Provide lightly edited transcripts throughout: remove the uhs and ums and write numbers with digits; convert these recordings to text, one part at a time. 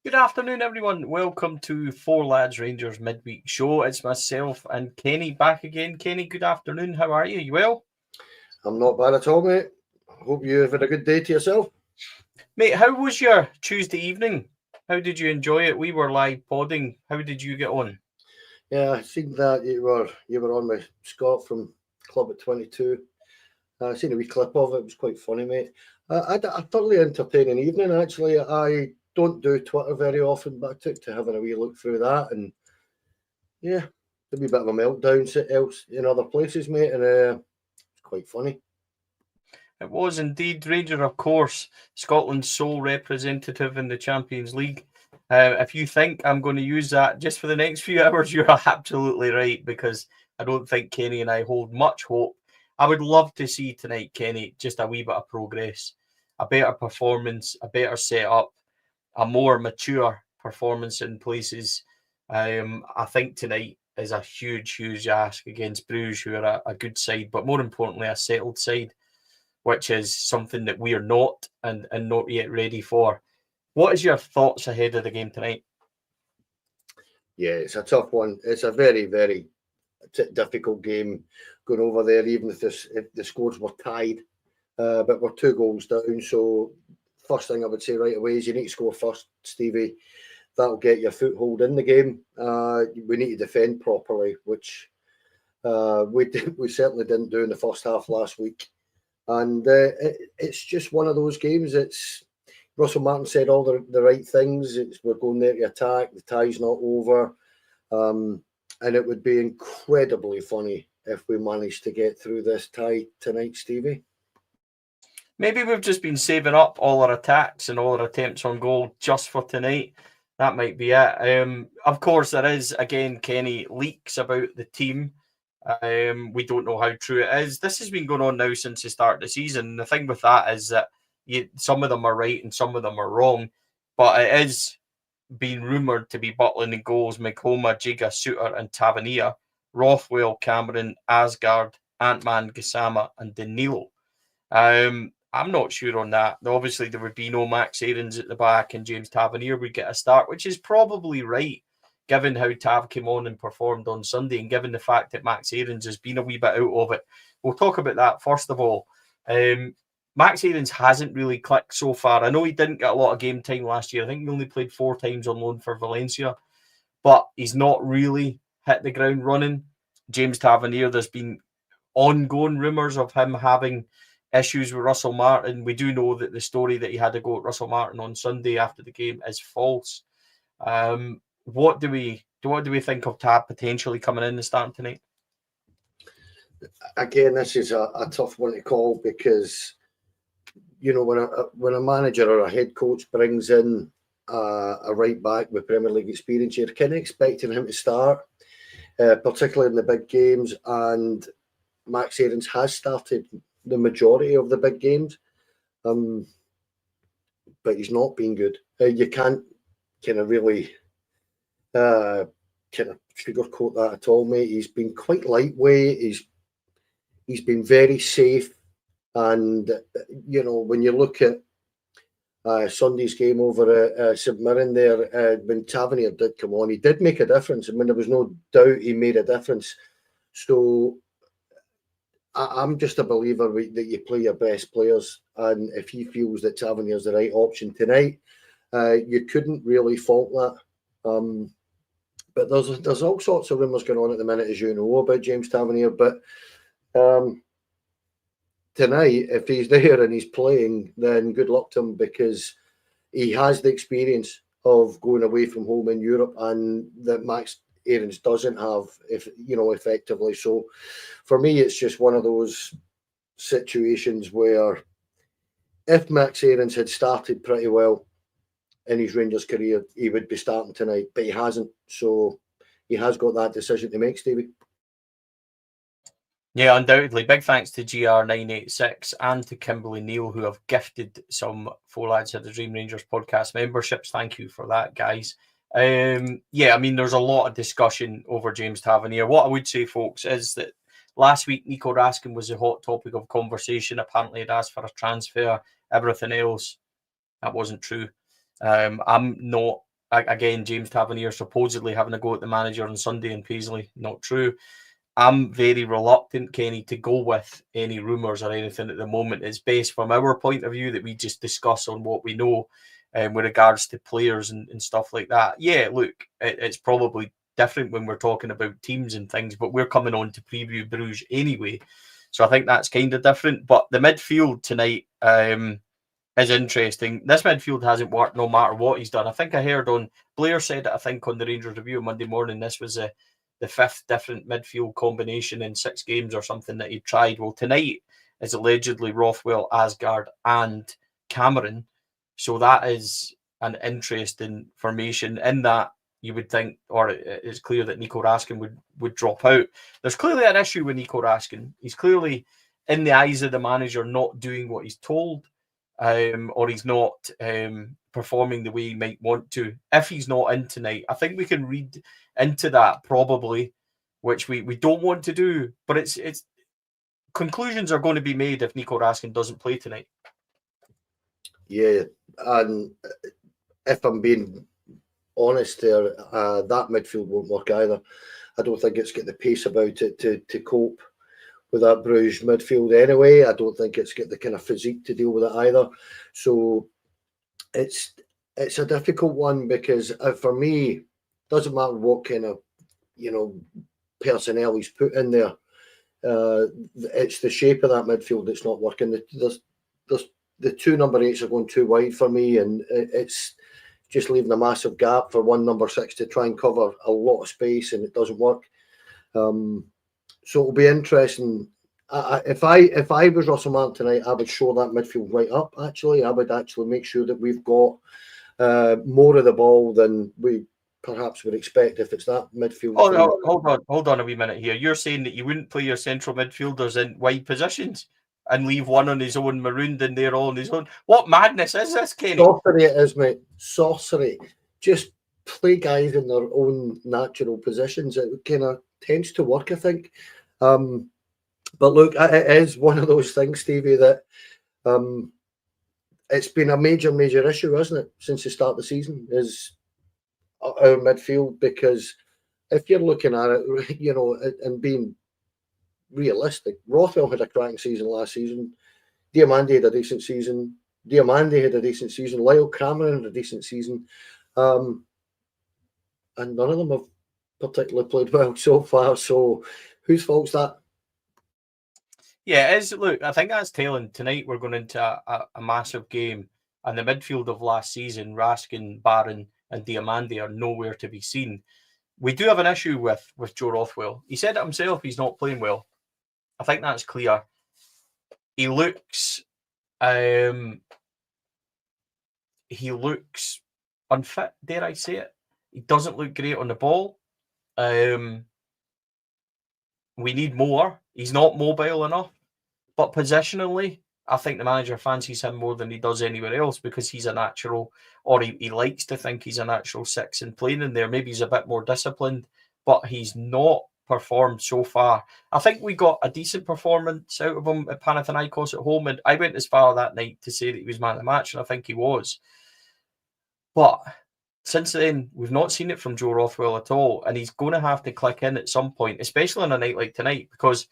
Good afternoon, everyone. Welcome to Four Lads Rangers midweek show. It's myself and Kenny back again. Kenny, good afternoon. How are you? You well? I'm not bad at all, mate. Hope you've had a good day to yourself. Mate, how was your Tuesday evening? How did you enjoy it? We were live podding. How did you get on? Yeah, I seen that you were on with Scott from Club at 22. I seen a wee clip of it. It was quite funny, mate. I had a thoroughly entertaining evening, actually. I don't do Twitter very often, but I took to having a wee look through that, and yeah, a wee bit of a meltdown else in other places, mate, and it's quite funny. It was indeed. Rangers, of course, Scotland's sole representative in the Champions League. If you think I'm going to use that just for the next few hours, you're absolutely right, because I don't think Kenny and I hold much hope. I would love to see tonight, Kenny, just a wee bit of progress, a better performance, a better setup, a more mature performance in places. I think tonight is a huge ask against Brugge, who are a good side, but more importantly, a settled side, which is something that we are not and not yet ready for. What is your thoughts ahead of the game tonight? Yeah, it's a tough one. It's a very difficult game going over there, even if the scores were tied. But we're 2 goals down. So first thing I would say right away is you need to score first, Stevie. That'll get your foothold in the game. We need to defend properly, which we certainly didn't do in the first half last week. And it's just one of those games. It's Russell Martin said all the right things. We're going there to attack. The tie's not over. And it would be incredibly funny if we managed to get through this tie tonight, Stevie. Maybe we've just been saving up all our attacks and all our attempts on goal just for tonight. That might be it. Of course, there is, again, Kenny, leaks about the team. We don't know how true it is. This has been going on now since the start of the season. The thing with that is that some of them are right and some of them are wrong, but it is being rumoured to be Butland in goals, Makoma, Jiga, Suter and Tavernier, Rothwell, Cameron, Asgard, Ant-Man, Gassama and Danilo. I'm not sure on that. Obviously, there would be no Max Aarons at the back and James Tavernier would get a start, which is probably right, given how Tav came on and performed on Sunday and given the fact that Max Aarons has been a wee bit out of it. We'll talk about that first of all. Max Aarons hasn't really clicked so far. I know he didn't get a lot of game time last year. I think he only played 4 times on loan for Valencia, but he's not really hit the ground running. James Tavernier, there's been ongoing rumours of him having issues with Russell Martin. We do know that the story that he had to go at Russell Martin on Sunday after the game is false. What do we think of Tab potentially coming in and starting tonight? Again, this is a tough one to call because, you know, when a manager or a head coach brings in a right back with Premier League experience, you're kind of expecting him to start, particularly in the big games. And Max Aarons has started the majority of the big games, but he's not been good. You can't kind of really kind of sugarcoat that at all, mate. He's been quite lightweight. He's been very safe, and you know, when you look at Sunday's game over at St Mirren there, when Tavernier did come on, he did make a difference. I mean, there was no doubt he made a difference. So I'm just a believer that you play your best players, and if he feels that Tavernier's the right option tonight, you couldn't really fault that. But there's all sorts of rumours going on at the minute, as you know, about James Tavernier. But tonight, if he's there and he's playing, then good luck to him, because he has the experience of going away from home in Europe, and that Max Aarons doesn't have, effectively. So for me, it's just one of those situations where if Max Aarons had started pretty well in his Rangers career, he would be starting tonight, but he hasn't. So he has got that decision to make, Stevie. Yeah, undoubtedly. Big thanks to GR986 and to Kimberly Neal, who have gifted some Four Lads of the Dream Rangers podcast memberships. Thank you for that, guys. Yeah, I mean, there's a lot of discussion over James Tavernier. What I would say, folks, is that last week, Nico Raskin was a hot topic of conversation. Apparently, he'd asked for a transfer, everything else. That wasn't true. I'm not Again, James Tavernier supposedly having a go at the manager on Sunday in Paisley. Not true. I'm very reluctant, Kenny, to go with any rumours or anything at the moment. It's based from our point of view that we just discuss on what we know with regards to players and stuff like that. Yeah, look, it's probably different when we're talking about teams and things, but we're coming on to preview Bruges anyway. So I think that's kind of different. But the midfield tonight is interesting. This midfield hasn't worked no matter what he's done. I think I heard on Blair said it, I think on the Rangers Review on Monday morning, this was the fifth different midfield combination in 6 games or something that he tried. Well, tonight is allegedly Rothwell, Asgard, and Cameron. So that is an interesting formation in that you would think, or it's clear that Nico Raskin would drop out. There's clearly an issue with Nico Raskin. He's clearly, in the eyes of the manager, not doing what he's told, or he's not performing the way he might want to. If he's not in tonight, I think we can read into that probably, which we don't want to do, but it's conclusions are going to be made if Nico Raskin doesn't play tonight. Yeah, and if I'm being honest there, that midfield won't work either. I don't think it's got the pace about it to cope with that Bruges midfield anyway. I don't think it's got the kind of physique to deal with it either. So it's a difficult one because for me, it doesn't matter what kind of personnel he's put in there. It's the shape of that midfield that's not working. There's the 2 number 8s are going too wide for me, and it's just leaving a massive gap for 1 number 6 to try and cover a lot of space, and it doesn't work. So it'll be interesting. If I was Russell Martin tonight, I would show that midfield right up. Actually, I would actually make sure that we've got more of the ball than we perhaps would expect if it's that midfield. Hold on a wee minute here. You're saying that you wouldn't play your central midfielders in wide positions and leave one on his own, marooned in there all on his own? What madness is this, Kenny? Sorcery it is, mate. Sorcery. Just play guys in their own natural positions. It kind of tends to work, I think. But look, it is one of those things, Stevie, that it's been a major issue, hasn't it, since the start of the season, is our midfield. Because if you're looking at it, and being realistic, Rothwell had a cracking season last season. Diamande had a decent season. Lyle Cameron had a decent season. And none of them have particularly played well so far. So whose fault's that? Yeah, it is. Look, I think that's telling. Tonight we're going into a massive game, and the midfield of last season, Raskin, Barron, and Diamande are nowhere to be seen. We do have an issue with Joe Rothwell. He said it himself, he's not playing well. I think that's clear. He looks unfit, dare I say it. He doesn't look great on the ball. We need more. He's not mobile enough. But positionally, I think the manager fancies him more than he does anywhere else because he's a natural, or he likes to think he's a natural 6 and playing in there. Maybe he's a bit more disciplined, but he's not performed so far. I think we got a decent performance out of him at Panathinaikos at home, and I went as far that night to say that he was man of the match, and I think he was. But since then, we've not seen it from Joe Rothwell at all, and he's going to have to click in at some point, especially on a night like tonight, because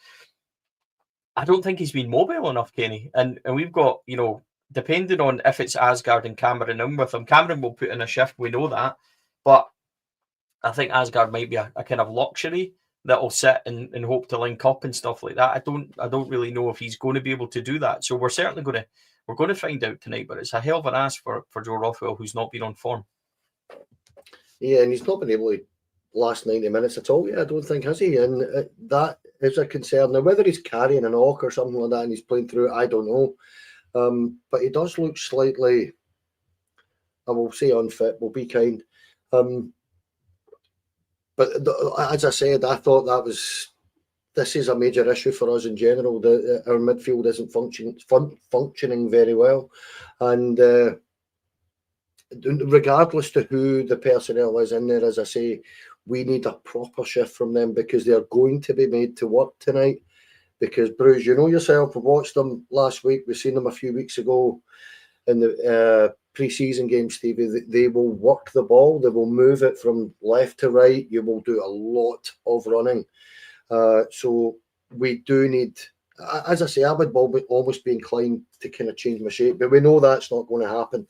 I don't think he's been mobile enough, Kenny. And we've got, depending on if it's Asgard and Cameron in with him, Cameron will put in a shift, we know that, but I think Asgard might be a kind of luxury that will sit and hope to link up and stuff like that. I don't really know if he's going to be able to do that. So we're certainly going to find out tonight, but it's a hell of an ask for Joe Rothwell, who's not been on form. Yeah, and he's not been able to last 90 minutes at all. Yeah, I don't think, has he? And that is a concern. Now, whether he's carrying an knock or something like that and he's playing through it, I don't know. But he does look slightly, I will say unfit, will be kind. But as I said, I thought this is a major issue for us in general. Our midfield isn't functioning very well. And regardless to who the personnel is in there, as I say, we need a proper shift from them because they're going to be made to work tonight. Because Bruges, you know yourself, we watched them last week. We've seen them a few weeks ago in the pre-season games, Stevie, they will work the ball. They will move it from left to right. You will do a lot of running. So we do need, as I say, I would almost be inclined to kind of change my shape, but we know that's not going to happen.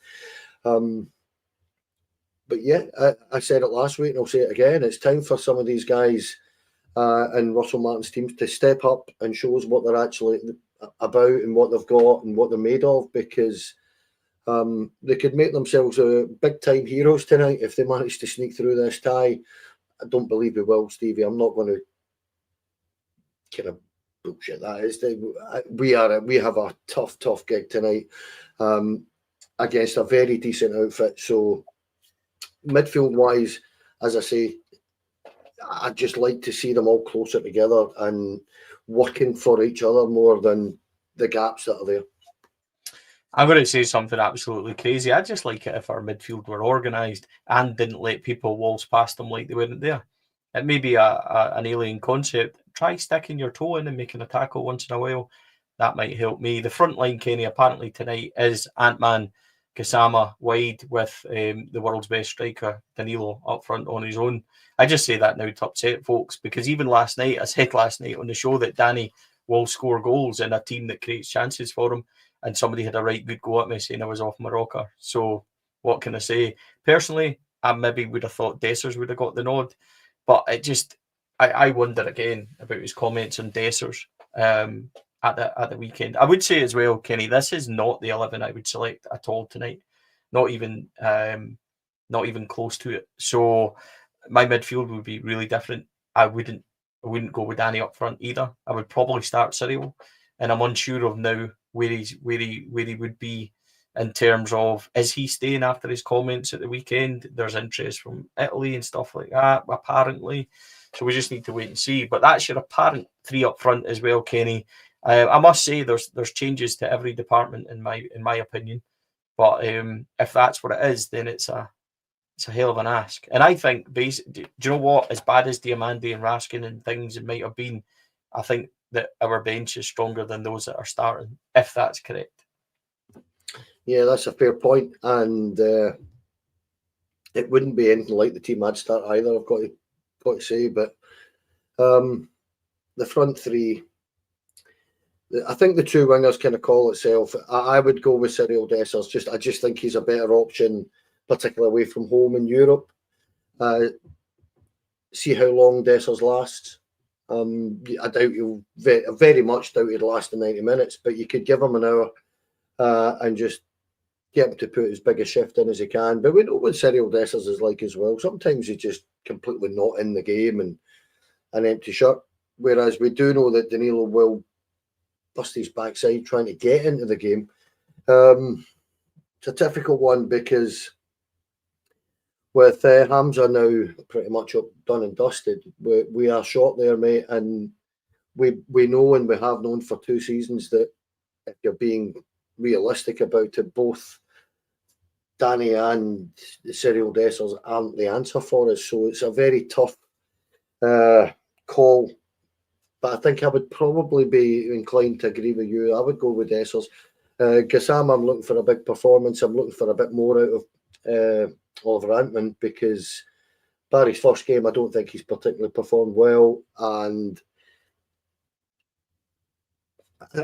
But yeah, I said it last week and I'll say it again. It's time for some of these guys and Russell Martin's teams to step up and show us what they're actually about and what they've got and what they're made of, because they could make themselves big time heroes tonight if they manage to sneak through this tie. I don't believe we will, Stevie. I'm not going to kind of bullshit that is. We have a tough gig tonight against a very decent outfit. So midfield wise, as I say, I'd just like to see them all closer together and working for each other more than the gaps that are there. I'm going to say something absolutely crazy. I'd just like it if our midfield were organised and didn't let people waltz past them like they weren't there. It may be an alien concept. Try sticking your toe in and making a tackle once in a while. That might help me. The front line, Kenny, apparently tonight is Ant-Man Gassama wide with the world's best striker, Danilo, up front on his own. I just say that now to upset folks, because even last night, I said last night on the show that Danny will score goals in a team that creates chances for him, and somebody had a right good go at me saying I was off my rocker. So what can I say? Personally, I maybe would have thought Dessers would have got the nod, but it just, I wonder again about his comments on Dessers at the weekend. I would say as well, Kenny, this is not the 11 I would select at all tonight. Not even close to it. So my midfield would be really different. I wouldn't go with Danny up front either. I would probably start Cyril, and I'm unsure of now where he would be in terms of, is he staying after his comments at the weekend? There's interest from Italy and stuff like that, apparently. So we just need to wait and see. But that's your apparent three up front as well, Kenny. I must say there's changes to every department in my opinion. But if that's what it is, then it's a hell of an ask. And I think, do you know what? As bad as Diamande and Raskin and things it might have been, I think that our bench is stronger than those that are starting, if that's correct. Yeah, that's a fair point. And it wouldn't be anything like the team I'd start either, I've got to say. But the front three, I think the two wingers kind of call itself. I would go with Cyril Dessers. I just think he's a better option, particularly away from home in Europe. See how long Dessers lasts. I doubt very much doubt he'd last the 90 minutes, but you could give him an hour and just get him to put as big a shift in as he can. But we know what Cyril Dessers is like as well. Sometimes he's just completely not in the game and an empty shirt. Whereas we do know that Danilo will bust his backside trying to get into the game. It's a difficult one because with Hamza now pretty much up, done and dusted, we are short there, mate, and we know and we have known for 2 seasons that if you're being realistic about it, both Danny and Cyril Dessers aren't the answer for us. So it's a very tough call. But I think I would probably be inclined to agree with you. I would go with Dessers. Gassama, I'm looking for a big performance. I'm looking for a bit more out of Oliver Antman, because Barry's first game, I don't think he's particularly performed well. And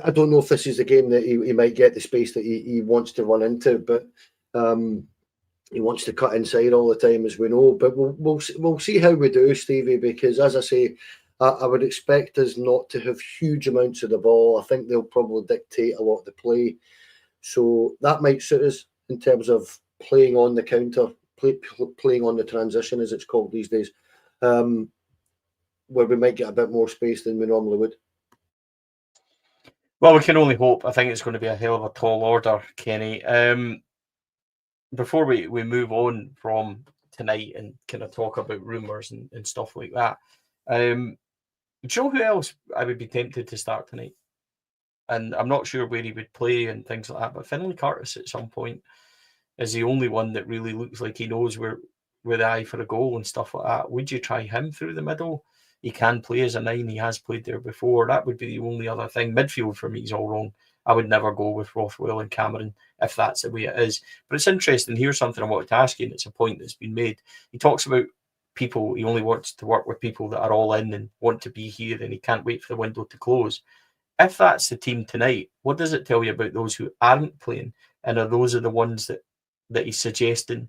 I don't know if this is the game that he might get the space that he wants to run into, but he wants to cut inside all the time, as we know. But we'll see how we do, Stevie, because as I say, I would expect us not to have huge amounts of the ball. I think they'll probably dictate a lot of the play. So that might suit us in terms of playing on the counter, playing on the transition, as it's called these days, where we might get a bit more space than we normally would. Well, we can only hope. I think it's going to be a hell of a tall order, Kenny. Before we move on from tonight and kind of talk about rumours and stuff like that, do you know who else I would be tempted to start tonight? And I'm not sure where he would play and things like that, but Finlay Curtis at some point is the only one that really looks like he knows where the eye for a goal and stuff like that. Would you try him through the middle? He can play as a 9. He has played there before. That would be the only other thing. Midfield for me is all wrong. I would never go with Rothwell and Cameron if that's the way it is. But it's interesting. Here's something I wanted to ask you, and it's a point that's been made. He talks about people, he only wants to work with people that are all in and want to be here, and he can't wait for the window to close. If that's the team tonight, what does it tell you about those who aren't playing? And are those the ones that he's suggesting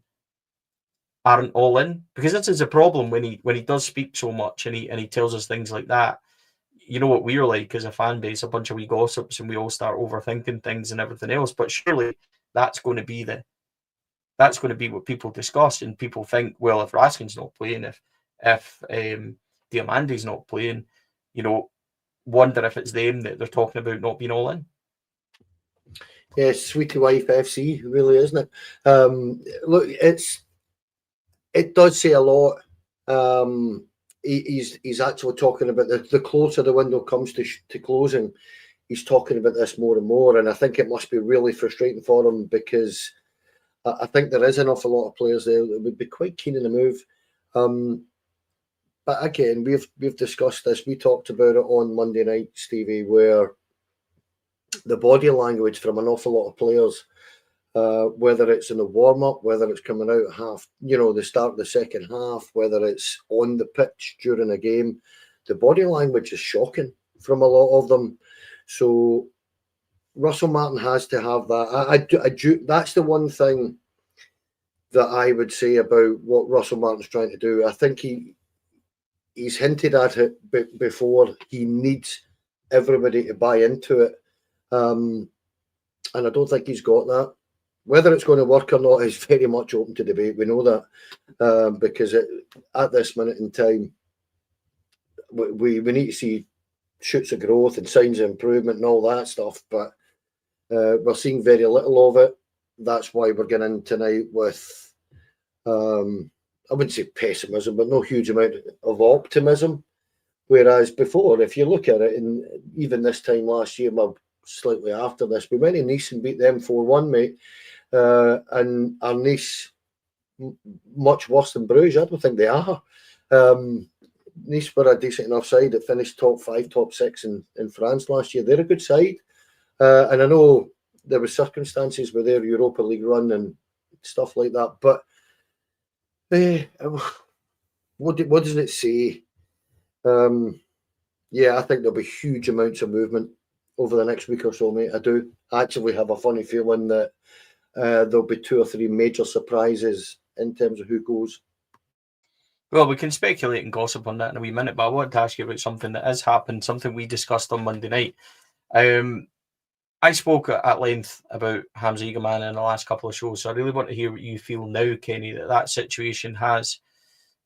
aren't all in? Because this is a problem when he does speak so much and he tells us things like that. You know what we're like as a fan base, a bunch of wee gossips, and we all start overthinking things and everything else. But surely that's going to be what people discuss, and people think, well, if Raskin's not playing, if Diamandi's not playing, wonder if it's them that they're talking about not being all in. Yeah, Sweetie Wife FC, really, isn't it? Look, it does say a lot. He's actually talking about the closer the window comes to closing, he's talking about this more and more, and I think it must be really frustrating for him, because I think there is an awful lot of players there that would be quite keen on the move. But again, we've discussed this. We talked about it on Monday night, Stevie, where the body language from an awful lot of players, whether it's in the warm-up, whether it's coming out half, the start of the second half, whether it's on the pitch during a game, the body language is shocking from a lot of them. So Russell Martin has to have that. That's the one thing that I would say about what Russell Martin's trying to do. I think he's hinted at it before. He needs everybody to buy into it. And I don't think he's got that. Whether it's going to work or not is very much open to debate. We know that, because at this minute in time, we need to see shoots of growth and signs of improvement and all that stuff. But we're seeing very little of it. That's why we're getting in tonight with, I wouldn't say pessimism, but no huge amount of optimism. Whereas before, if you look at it, and even this time last year, well, slightly after this, we went to Nice and beat them 4-1, mate. And our Nice, much worse than Brugge, I don't think they are. Nice were a decent enough side that finished top 5, top 6 in France last year. They're a good side. And I know there were circumstances with their Europa League run and stuff like that. But what does it say? Yeah, I think there'll be huge amounts of movement over the next week or so, mate. I do actually have a funny feeling that there'll be 2 or 3 major surprises in terms of who goes. Well, we can speculate and gossip on that in a wee minute, but I wanted to ask you about something that has happened, something we discussed on Monday night. I spoke at length about Hamza Igamane in the last couple of shows, so I really want to hear what you feel now, Kenny, that situation has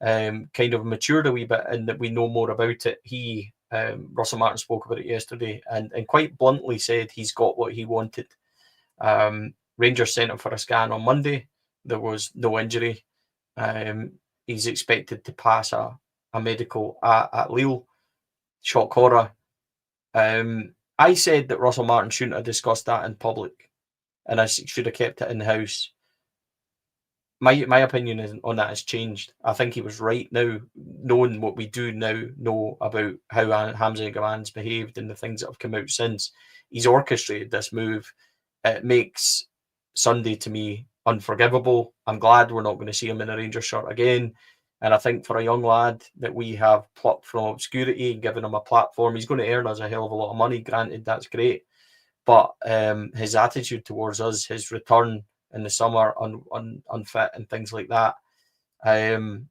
kind of matured a wee bit and that we know more about it. Russell Martin spoke about it yesterday and quite bluntly said he's got what he wanted. Rangers sent him for a scan on Monday. There was no injury. He's expected to pass a medical at Lille. Shock horror. I said that Russell Martin shouldn't have discussed that in public and I should have kept it in-house. My opinion on that has changed. I think he was right now, knowing what we do now know about how Hamza Igamane's behaved and the things that have come out since. He's orchestrated this move. It makes Sunday, to me, unforgivable. I'm glad we're not going to see him in a Rangers shirt again. And I think for a young lad that we have plucked from obscurity and given him a platform, he's going to earn us a hell of a lot of money. Granted, that's great. But his attitude towards us, his return in the summer, unfit and things like that. In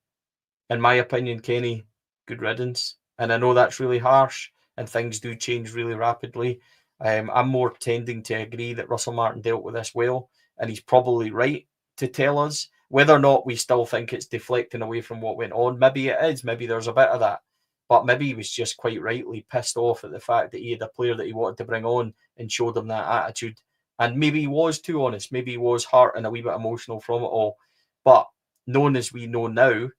my opinion, Kenny, good riddance. And I know that's really harsh and things do change really rapidly. I'm more tending to agree that Russell Martin dealt with this well, and he's probably right to tell us. Whether or not we still think it's deflecting away from what went on, maybe it is. Maybe there's a bit of that. But maybe he was just quite rightly pissed off at the fact that he had a player that he wanted to bring on and showed him that attitude. And maybe he was too honest. Maybe he was hurt and a wee bit emotional from it all. But knowing as we know now,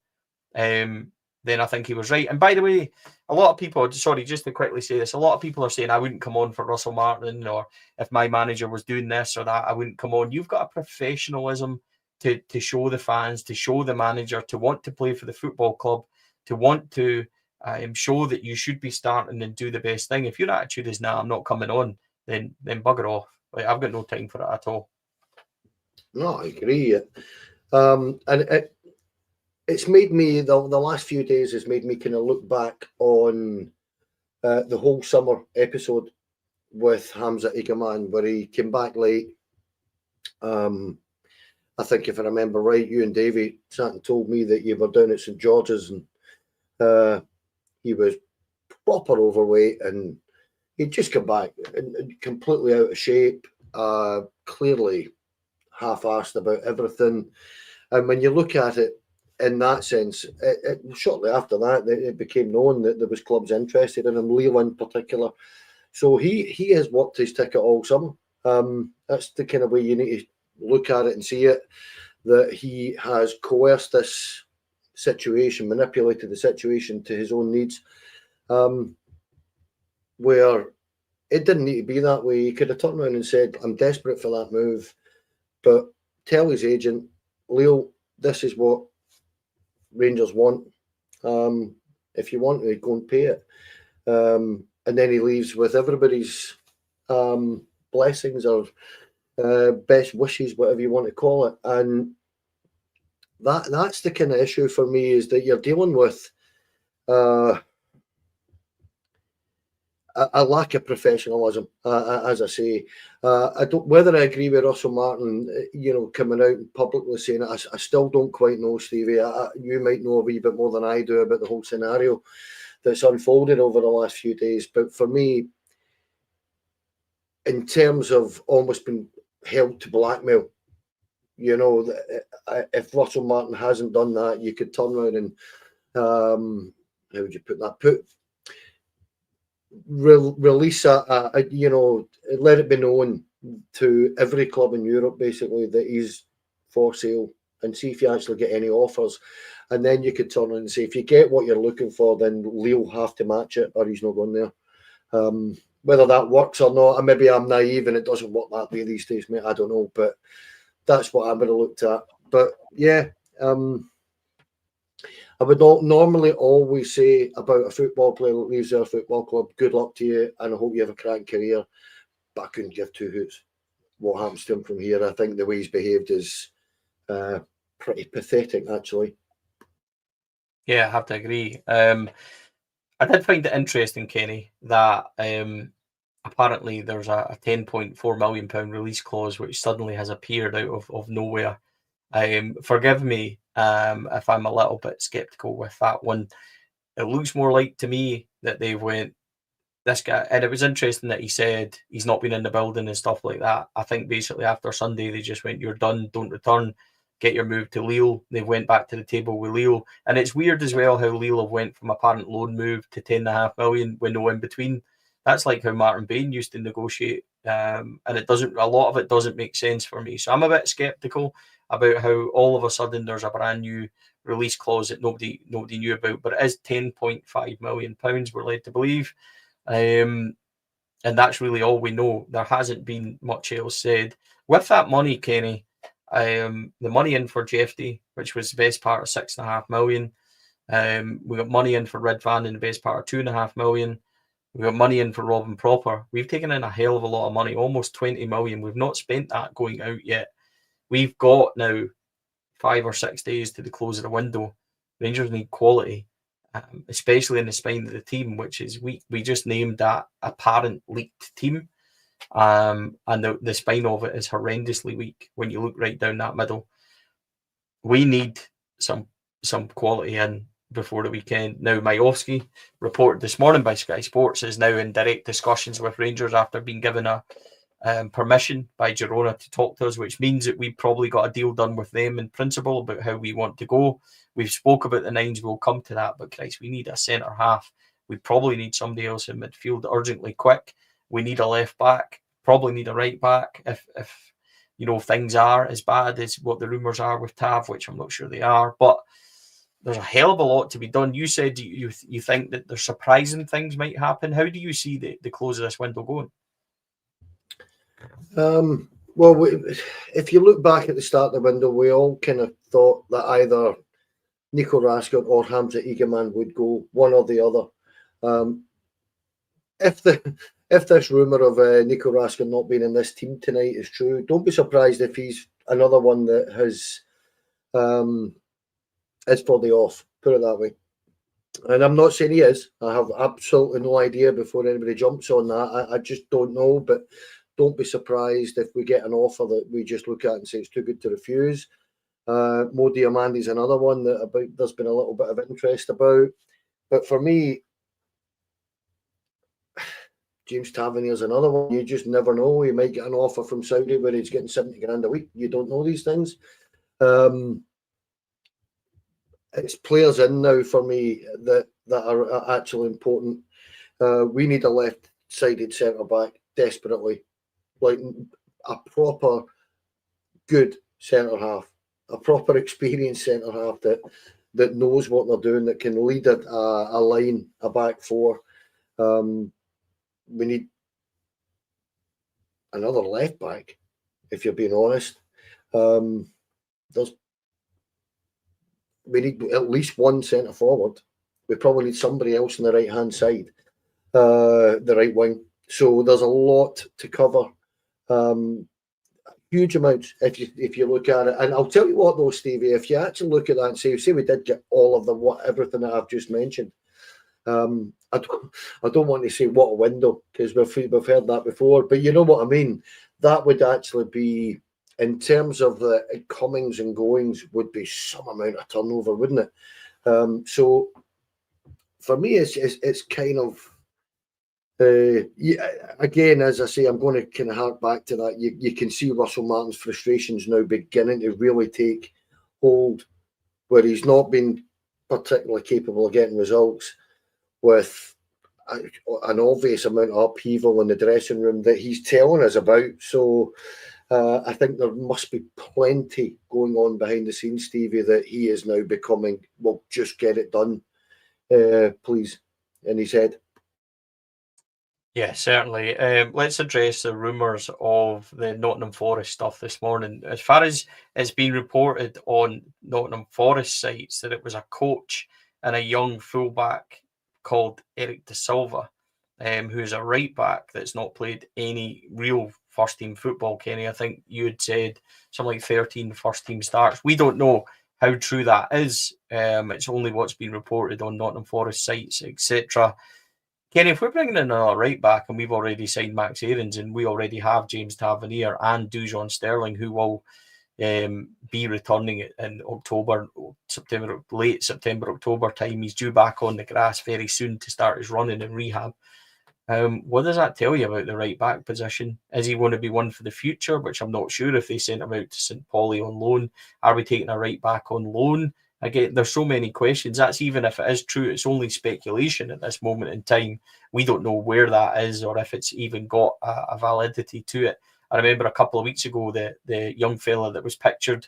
then I think he was right. And by the way, a lot of people, sorry, just to quickly say this, a lot of people are saying I wouldn't come on for Russell Martin, or if my manager was doing this or that, I wouldn't come on. You've got a professionalism to show the fans, to show the manager, to want to play for the football club, to want to show that you should be starting and do the best thing. If your attitude is, nah, I'm not coming on, then bugger off. Like, I've got no time for it at all. No, I agree. And it's made me, the last few days has made me kind of look back on the whole summer episode with Hamza Igamane, where he came back late. I think if I remember right, you and Davey sat and told me that you were down at St George's and he was proper overweight and he'd just come back and completely out of shape, clearly half-arsed about everything. And when you look at it in that sense, shortly after that, it became known that there was clubs interested in him, Lille in particular. So he has worked his ticket all summer. That's the kind of way you need to look at it and see it, that he has coerced this situation, manipulated the situation to his own needs, where it didn't need to be that way. He could have turned around and said, I'm desperate for that move, but tell his agent, Leo, this is what Rangers want. If you want it, go and pay it. And then he leaves with everybody's blessings or best wishes, whatever you want to call it. And that's the kind of issue for me, is that you're dealing with a lack of professionalism, as I say. I don't, whether I agree with Russell Martin, coming out and publicly saying it, I still don't quite know, Stevie. You might know a wee bit more than I do about the whole scenario that's unfolded over the last few days. But for me, in terms of almost being held to blackmail, if Russell Martin hasn't done that, you could turn around and how would you put that? Release let it be known to every club in Europe basically that he's for sale, and see if you actually get any offers. And then you could turn around and say, if you get what you're looking for, then Leo have to match it or he's not going there. Whether that works or not, and maybe I'm naive and it doesn't work that way these days, mate, I don't know, but that's what I would have looked at. But yeah, I would not normally always say about a football player that leaves their football club, good luck to you and I hope you have a cracking career, but I couldn't give two hoots what happens to him from here. I think the way he's behaved is pretty pathetic, actually. Yeah, I have to agree. I did find it interesting, Kenny, that apparently there's a £10.4 million release clause which suddenly has appeared out of nowhere. Forgive me if I'm a little bit sceptical with that one. It looks more like to me that they went, this guy, and it was interesting that he said he's not been in the building and stuff like that. I think basically after Sunday they just went, you're done, don't return, get your move to Lille. They went back to the table with Lille, and it's weird as well how Lille have went from apparent loan move to 10.5 million with no in between. That's like how Martin Bain used to negotiate, and a lot of it doesn't make sense for me. So I'm a bit sceptical about how all of a sudden there's a brand new release clause that nobody knew about, but it is £10.5 million, we're led to believe. And that's really all we know. There hasn't been much else said. With that money, Kenny, the money in for Jeffy, which was the best part of £6.5 million. We got money in for Red Van in the best part of £2.5 million. We got money in for Robin Proper. We've taken in a hell of a lot of money, almost 20 million. We've not spent that going out yet. We've got now 5 or 6 days to the close of the window. Rangers need quality, especially in the spine of the team, which is weak. We just named that apparent leaked team, and the spine of it is horrendously weak when you look right down that middle. We need some quality in before the weekend. Now, Miovski, reported this morning by Sky Sports, is now in direct discussions with Rangers after being given a permission by Girona to talk to us, which means that we've probably got a deal done with them in principle about how we want to go. We've spoke about the nines, we'll come to that, but Christ, we need a centre half. We probably need somebody else in midfield urgently quick. We need a left back, probably need a right back if things are as bad as what the rumours are with Tav, which I'm not sure they are, but there's a hell of a lot to be done. You said you think that there's surprising things might happen. How do you see the close of this window going? Well, if you look back at the start of the window, we all kind of thought that either Nico Rascott or Hamza Igamane would go, one or the other. If if this rumour of Nico Raskin not being in this team tonight is true, don't be surprised if he's another one that has is for the off. Put it that way. And I'm not saying he is. I have absolutely no idea before anybody jumps on that. I just don't know. But don't be surprised if we get an offer that we just look at and say it's too good to refuse. Mo Diamandi's another one that there's been a little bit of interest about. But for me, James Tavernier's another one. You just never know. He might get an offer from Saudi where he's getting 70 grand a week. You don't know these things. It's players in now for me that are actually important. We need a left-sided centre-back desperately. Like a proper good centre-half. A proper experienced centre-half that knows what they're doing, that can lead a line, a back four. We need another left back, if you're being honest. We need at least one centre forward. We probably need somebody else on the right hand side, the right wing. So there's a lot to cover. Huge amounts if you look at it. And I'll tell you what though, Stevie, if you actually look at that and say we did get all of everything that I've just mentioned. I don't want to say what a window, because we've heard that before, but you know what I mean. That would actually be, in terms of the comings and goings, would be some amount of turnover, wouldn't it? So for me, it's kind of again, as I say, I'm going to kind of hark back to that. You can see Russell Martin's frustrations now beginning to really take hold, where he's not been particularly capable of getting results, with an obvious amount of upheaval in the dressing room that he's telling us about. So I think there must be plenty going on behind the scenes, Stevie, that he is now becoming, well, just get it done, please, in his head. Yeah, certainly. Let's address the rumours of the Nottingham Forest stuff this morning. As far as it's been reported on Nottingham Forest sites, that it was a coach and a young fullback called Eric De Silva, who's a right back that's not played any real first team football, Kenny. I think you had said something like 13 first team starts. We don't know how true that is. It's only what's been reported on Nottingham Forest sites, etc. Kenny, if we're bringing in another right back and we've already signed Max Aarons and we already have James Tavernier and Dujon Sterling, who will be returning in October, September, late September, October time. He's due back on the grass very soon to start his running and rehab. What does that tell you about the right back position? Is he going to be one for the future, which I'm not sure if they sent him out to St. Pauli on loan? Are we taking a right back on loan? Again, there's so many questions. That's even if it is true, it's only speculation at this moment in time. We don't know where that is or if it's even got a validity to it. I remember a couple of weeks ago, the young fella that was pictured,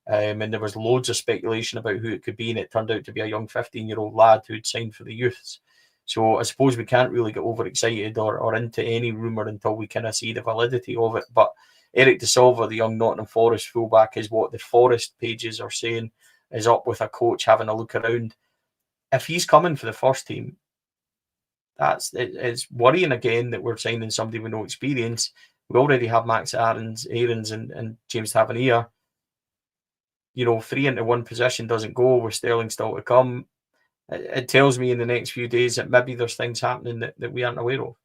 and there was loads of speculation about who it could be, and it turned out to be a young 15-year-old lad who'd signed for the youths. So I suppose we can't really get overexcited or into any rumour until we kind of see the validity of it. But Eric De Silva, the young Nottingham Forest fullback, is what the Forest pages are saying, is up with a coach having a look around. If he's coming for the first team, it's worrying again that we're signing somebody with no experience. We already have Max Aarons and James Tavernier. 3 into 1 position doesn't go with Sterling still to come. It tells me in the next few days that maybe there's things happening that we aren't aware of.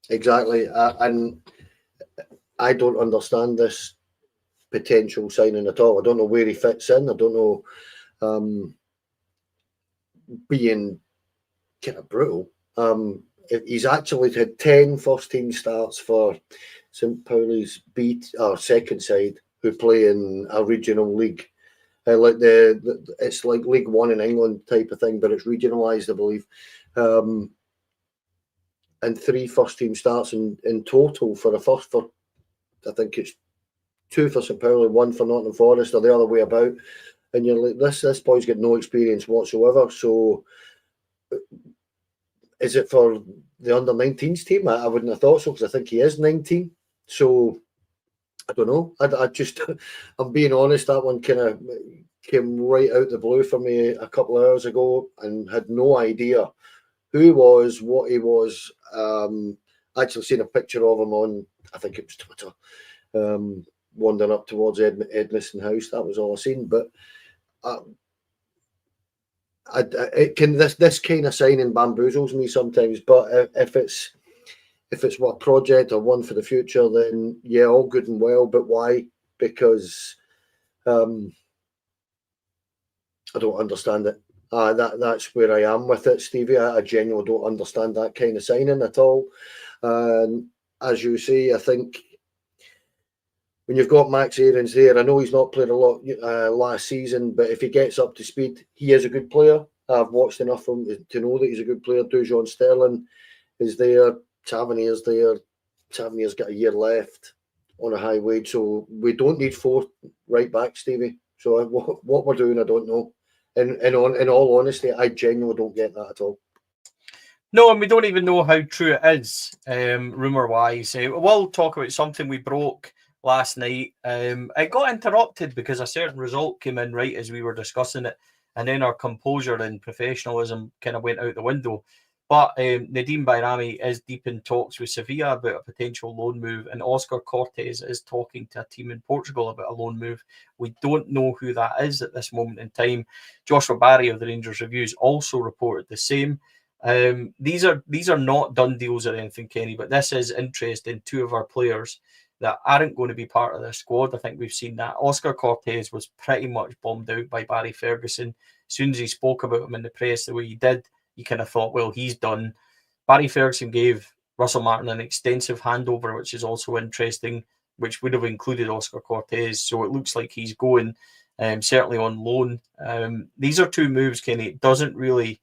Exactly. And I don't understand this potential signing at all. I don't know where he fits in. I don't know, being kind of brutal. He's actually had 10 first team starts for St. Pauli's second side, who play in a regional league. Like it's like League One in England type of thing, but it's regionalised, I believe. And 3 first team starts in total for I think it's 2 for St. Pauli, 1 for Nottingham Forest, or the other way about. And you're like, this boy's got no experience whatsoever. So is it for the under-19s team? I wouldn't have thought so, because I think he is 19. So I don't know. I'm being honest, that one kind of came right out the blue for me a couple of hours ago, and had no idea who he was, what he was. actually seen a picture of him on, I think it was Twitter, wandering up towards Edmiston House. That was all I seen. But this kind of signing bamboozles me sometimes. But if it's what project or one for the future, then yeah, all good and well. But why? Because I don't understand it. That's where I am with it, Stevie. I genuinely don't understand that kind of signing at all. And as you say, I think when you've got Max Aarons there, I know he's not played a lot last season, but if he gets up to speed, he is a good player. I've watched enough of him to know that he's a good player. Dujon Sterling is there. Tavernier's there. Tavernier's got a year left on a high wage, so we don't need 4 right back, Stevie. So what we're doing, I don't know. In all honesty, I genuinely don't get that at all. No, and we don't even know how true it is, rumour-wise. We'll talk about something we broke last night. It got interrupted because a certain result came in right as we were discussing it, and then our composure and professionalism kind of went out the window. But Nadim Bayrami is deep in talks with Sevilla about a potential loan move, and Oscar Cortes is talking to a team in Portugal about a loan move. We don't know who that is at this moment in time. Joshua Barry of the Rangers Reviews also reported the same. These are not done deals or anything, Kenny, but this is interest in 2 of our players that aren't going to be part of the squad. I think we've seen that. Oscar Cortes was pretty much bombed out by Barry Ferguson. As soon as he spoke about him in the press the way he did, you kind of thought, well, he's done. Barry Ferguson gave Russell Martin an extensive handover, which is also interesting, which would have included Oscar Cortes. So it looks like he's going, certainly on loan. These are 2 moves, Kenny. It doesn't really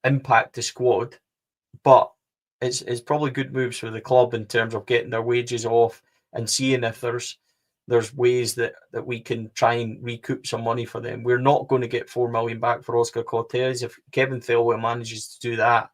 impact the squad, but it's probably good moves for the club in terms of getting their wages off and seeing if there's ways that we can try and recoup some money for them. We're not going to get 4 million back for Oscar Cortes. If Kevin Thelwell manages to do that,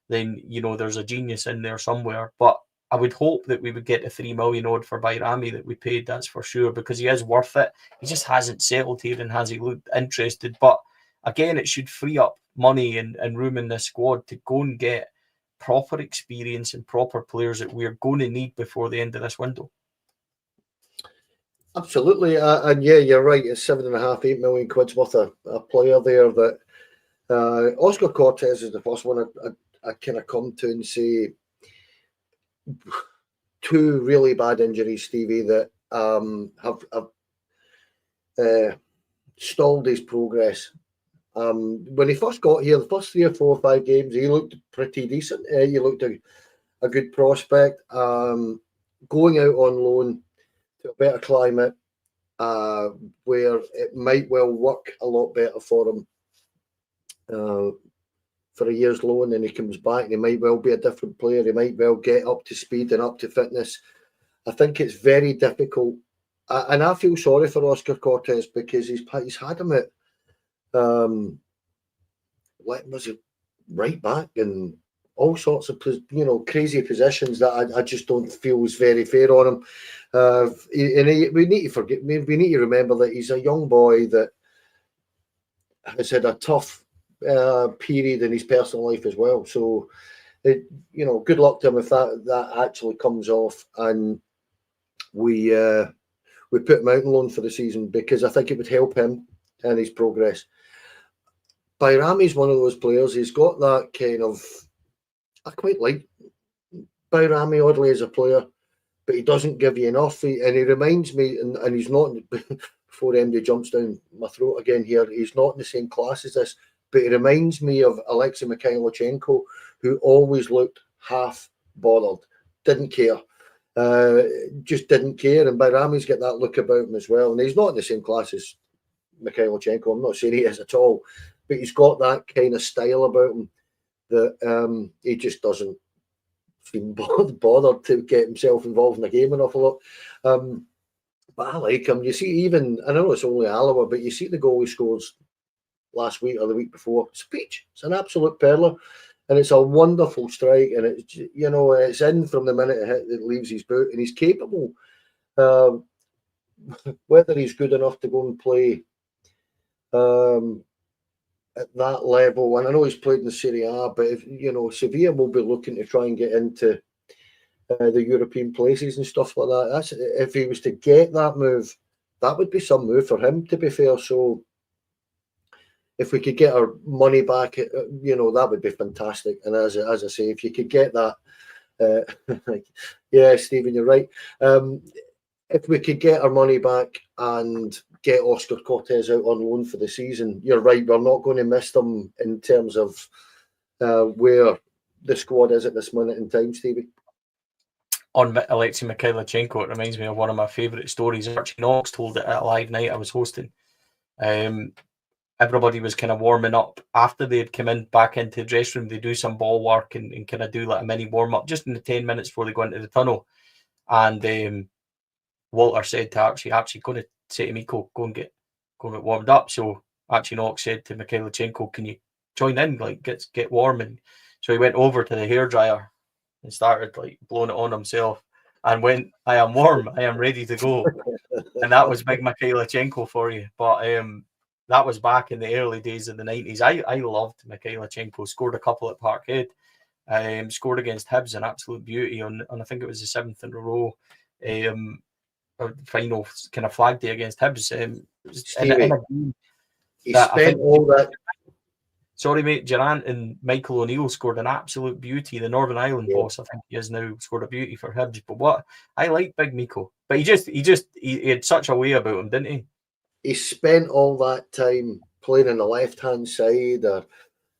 then there's a genius in there somewhere. But I would hope that we would get the 3 million odd for Bayrami that we paid, that's for sure, because he is worth it. He just hasn't settled here and has he looked interested. But again, it should free up money and room in this squad to go and get proper experience and proper players that we're going to need before the end of this window. Absolutely, and yeah, you're right. It's 7.5, 8 million quid's worth a player there. That Oscar Cortes is the first one I kind of come to and say 2 really bad injuries, Stevie, that have stalled his progress. When he first got here, the first 3 or 4 or 5 games, he looked pretty decent. He looked a good prospect. Going out on loan to a better climate, where it might well work a lot better for him for a year's loan, and he comes back and he might well be a different player. He might well get up to speed and up to fitness. I think it's very difficult, and I feel sorry for Oscar Cortes because he's had him at what was it, right back and all sorts of crazy positions that I just don't feel is very fair on him. We need to remember that he's a young boy that has had a tough period in his personal life as well. So, good luck to him if that actually comes off and we put him out on loan for the season, because I think it would help him and his progress. Bayrami's one of those players. He's got that kind of. I quite like Bayrami oddly as a player, but he doesn't give you enough. And he reminds me, and he's not. Before MD jumps down my throat again here, he's not in the same class as this, but he reminds me of Alexei Mikhailichenko, who always looked half bothered, didn't care, just didn't care. And Bayrami's got that look about him as well. And he's not in the same class as Mikhailichenko. I'm not saying he is at all, but he's got that kind of style about him that he just doesn't seem bothered to get himself involved in the game an awful lot. But I like him. You see, even, I know it's only Alloa, but you see the goal he scores last week or the week before. It's a peach. It's an absolute perler. And it's a wonderful strike. And it's, it's in from the minute it leaves his boot. And he's capable. Whether he's good enough to go and play at that level, and I know he's played in the Serie A, but if, you know, Sevilla will be looking to try and get into the European places and stuff like that. That's if he was to get that move, that would be some move for him, to be fair. So if we could get our money back, you know, that would be fantastic. And as I say, if you could get that, yeah, Stephen, you're right. If we could get our money back and get Oscar Cortez out on loan for the season, you're right. We're not going to miss them in terms of where the squad is at this minute in time, Stevie. On Alexei Mikhailichenko, it reminds me of one of my favourite stories. Archie Knox told it at a live night I was hosting. Everybody was kind of warming up after they had come in back into the dressing room. They do some ball work and kind of do like a mini warm up just in the 10 minutes before they go into the tunnel. And Walter said to Archie, going to say to Miko, go and get warmed up. So Archie Knox said to Mikhailichenko, can you join in, like get warm? And so he went over to the hairdryer and started like blowing it on himself and went, I am warm, I am ready to go. And that was big Mikhailichenko for you. But that was back in the early days of the 90s. I loved Mikhailichenko, scored a couple at Parkhead, scored against Hibs, an absolute beauty on I think it was the 7th in a row. Final kind of flag day against Hibs. He spent all that. Sorry, mate. Durant and Michael O'Neill scored an absolute beauty. The Northern Ireland boss, I think he is now, scored a beauty for Hibs. But what I like Big Miko, but he had such a way about him, didn't he? He spent all that time playing on the left-hand side or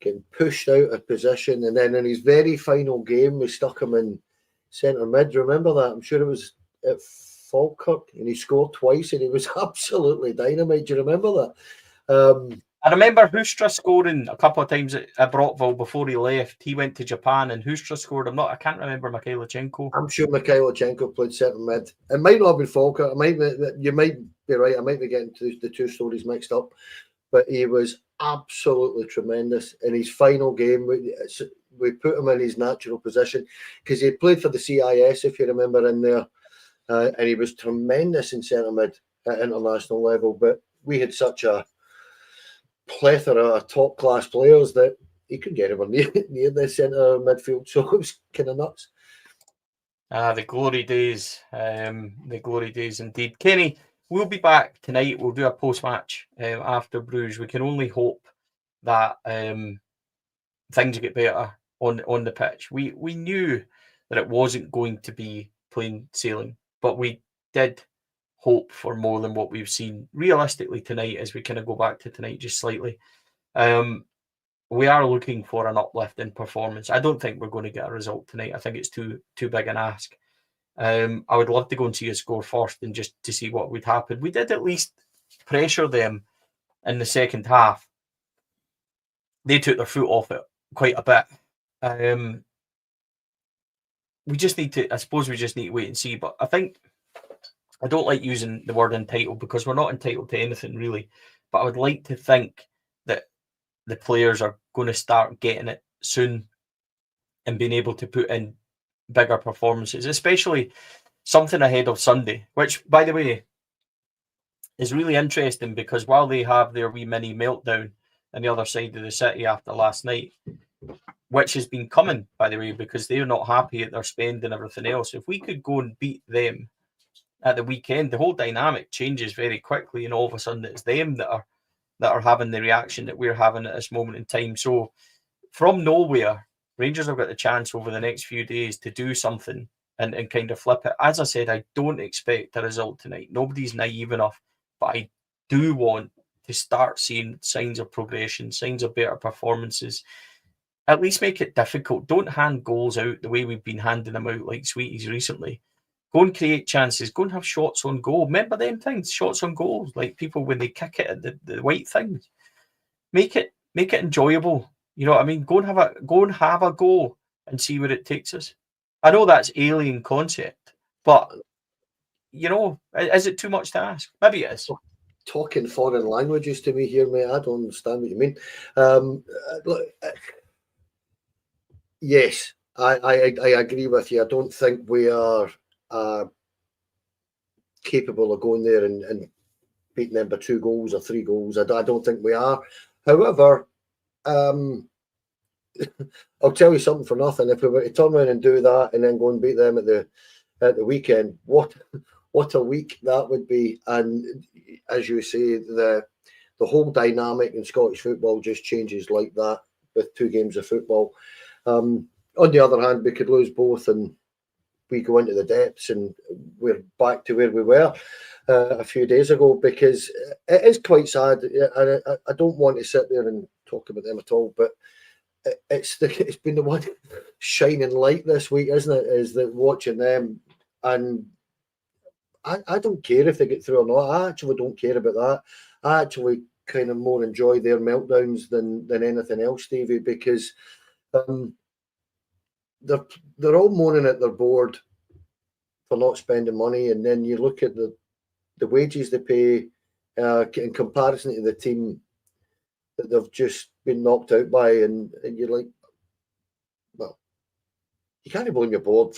getting pushed out of position, and then in his very final game, we stuck him in centre mid. Remember that? I'm sure it was at Falkirk, and he scored twice, and he was absolutely dynamite. Do you remember that? I remember Hoostra scoring a couple of times at Brockville before he left. He went to Japan, and Hoostra scored. I can't remember Mikhailichenko. I'm sure Mikhailichenko played centre mid. It might not have been Falkirk. You might be right. I might be getting the two stories mixed up, but he was absolutely tremendous in his final game. We put him in his natural position because he played for the CIS, if you remember, in there. And he was tremendous in centre mid at international level. But we had such a plethora of top class players that he couldn't get anywhere near the centre midfield. So it was kind of nuts. The glory days. The glory days indeed. Kenny, we'll be back tonight. We'll do a post match after Bruges. We can only hope that things get better on the pitch. We knew that it wasn't going to be plain sailing, but we did hope for more than what we've seen realistically tonight as we kind of go back to tonight just slightly. We are looking for an uplift in performance. I don't think we're going to get a result tonight. I think it's too big an ask. I would love to go and see a score first and just to see what would happen. We did at least pressure them in the second half. They took their foot off it quite a bit. We just need to, I suppose we just need to wait and see. But I think, I don't like using the word entitled because we're not entitled to anything really. But I would like to think that the players are going to start getting it soon and being able to put in bigger performances, especially something ahead of Sunday, which, by the way, is really interesting because while they have their wee mini meltdown on the other side of the city after last night, which has been coming, by the way, because they're not happy at their spend and everything else. If we could go and beat them at the weekend, the whole dynamic changes very quickly, and all of a sudden it's them that are having the reaction that we're having at this moment in time. So from nowhere, Rangers have got the chance over the next few days to do something and kind of flip it. As I said, I don't expect a result tonight. Nobody's naive enough, but I do want to start seeing signs of progression, signs of better performances. At least make it difficult. Don't hand goals out the way we've been handing them out like sweeties recently. Go and create chances. Go and have shots on goal. Remember them things, shots on goals, like people when they kick it at the white things. Make it enjoyable. You know what I mean? Go and have a go and see where it takes us. I know that's alien concept, but you know, is it too much to ask? Maybe it is. Talking foreign languages to me here, mate. I don't understand what you mean. Look, yes, I agree with you. I don't think we are capable of going there and beating them by 2 goals or 3 goals. I don't think we are. However, I'll tell you something for nothing. If we were to turn around and do that and then go and beat them at the weekend, what a week that would be. And as you say, the whole dynamic in Scottish football just changes like that with 2 games of football. On the other hand, we could lose both and we go into the depths and we're back to where we were a few days ago, because it is quite sad. And I don't want to sit there and talk about them at all, but it's been the one shining light this week, isn't it? Is that watching them, and I don't care if they get through or not. I actually don't care about that. I actually kind of more enjoy their meltdowns than anything else, Stevie, because they're all moaning at their board for not spending money, and then you look at the wages they pay in comparison to the team that they've just been knocked out by, and you're like, well, you can't blame your board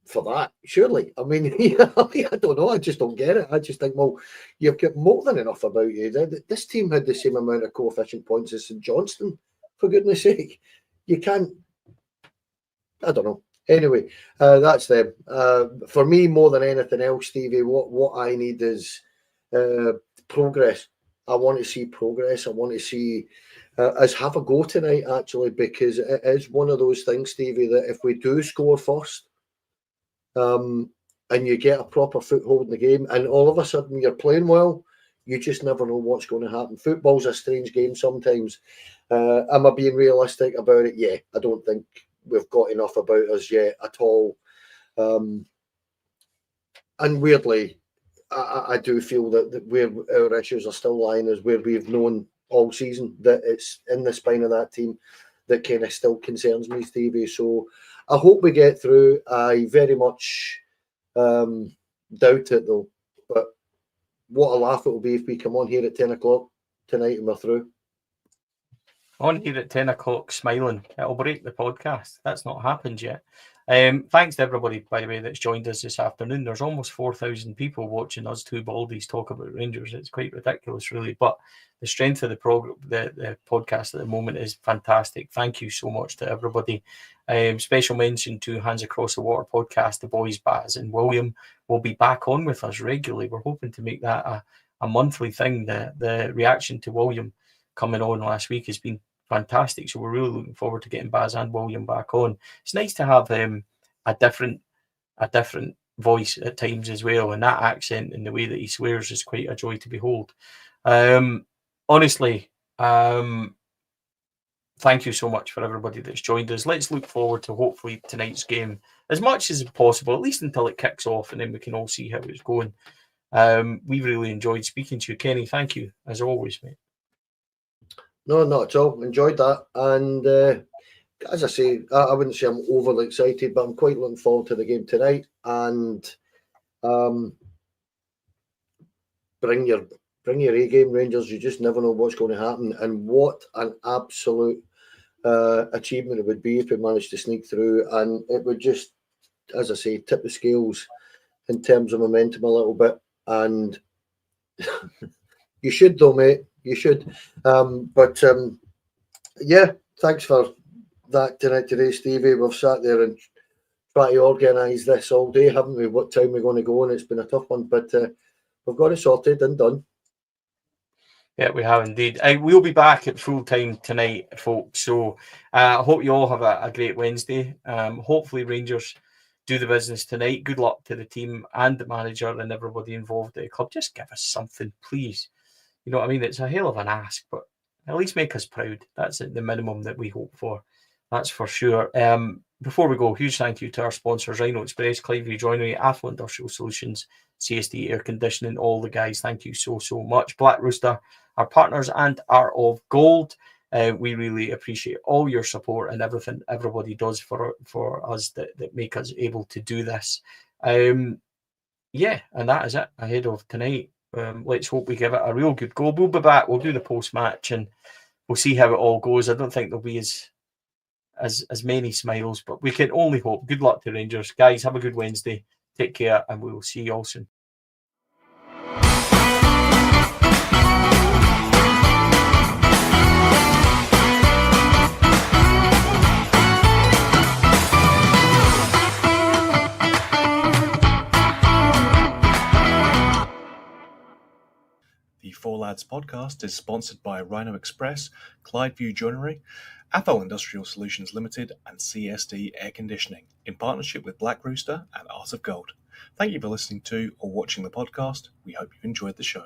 for that, surely. I mean, I don't know. I just don't get it. I just think, well, you've got more than enough about you. This team had the same amount of coefficient points as St Johnstone, for goodness sake. You can't. I don't know. Anyway, that's them. For me, more than anything else, Stevie, what I need is progress. I want to see progress. I want to see us have a go tonight, actually, because it is one of those things, Stevie, that if we do score first, and you get a proper foothold in the game, and all of a sudden you're playing well, you just never know what's going to happen. Football's a strange game sometimes. Am I being realistic about it? Yeah, I don't think we've got enough about us yet at all. And weirdly, I do feel that where our issues are still lying is where we've known all season, that it's in the spine of that team that kind of still concerns me, Stevie. So I hope we get through. I very much doubt it, though. But what a laugh it will be if we come on here at 10 o'clock tonight and we're through. On here at 10 o'clock smiling. It'll break the podcast. That's not happened yet. Thanks to everybody, by the way, that's joined us this afternoon. There's almost 4,000 people watching us two baldies talk about Rangers. It's quite ridiculous, really. But the strength of the podcast at the moment is fantastic. Thank you so much to everybody. Special mention to Hands Across the Water podcast. The boys, Baz and William, will be back on with us regularly. We're hoping to make that a monthly thing. The reaction to William coming on last week has been fantastic, so we're really looking forward to getting Baz and William back on. It's nice to have a different voice at times as well, and that accent and the way that he swears is quite a joy to behold. Honestly, thank you so much for everybody that's joined us. Let's look forward to hopefully tonight's game as much as possible, at least until it kicks off, and then we can all see how it's going. We really enjoyed speaking to you, Kenny. Thank you as always, mate. No, not at all. Enjoyed that. And as I say, I wouldn't say I'm overly excited, but I'm quite looking forward to the game tonight. And bring your A game, Rangers. You just never know what's going to happen. And what an absolute achievement it would be if we managed to sneak through. And it would just, as I say, tip the scales in terms of momentum a little bit. And you should, though, mate. You should. Yeah, thanks for that tonight today, Stevie. We've sat there and tried to organise this all day, haven't we? What time we're going to go, and it's been a tough one, but we've got it sorted and done. Yeah, we have indeed. We'll be back at full time tonight, folks. So I hope you all have a great Wednesday. Hopefully Rangers do the business tonight. Good luck to the team and the manager and everybody involved at the club. Just give us something, please. You know what I mean? It's a hell of an ask, but at least make us proud. That's the minimum that we hope for. That's for sure. Before we go, huge thank you to our sponsors, Rhino Express, Clivey Joinery, Affluent Industrial Solutions, CSD Air Conditioning, all the guys. Thank you so much. Black Rooster, our partners and Art of Gold. We really appreciate all your support and everything everybody does for us that make us able to do this. Yeah, and that is it ahead of tonight. Let's hope we give it a real good go. We'll be back. We'll do the post-match and we'll see how it all goes. I don't think there'll be as many smiles, but we can only hope. Good luck to Rangers. Guys, have a good Wednesday. Take care, and we will see you all soon. Four Lads podcast is sponsored by Rhino Express, Clydeview Joinery, Athol Industrial Solutions Limited, and CSD Air Conditioning, in partnership with Black Rooster and Art of Gold. Thank you for listening to or watching the podcast. We hope you've enjoyed the show.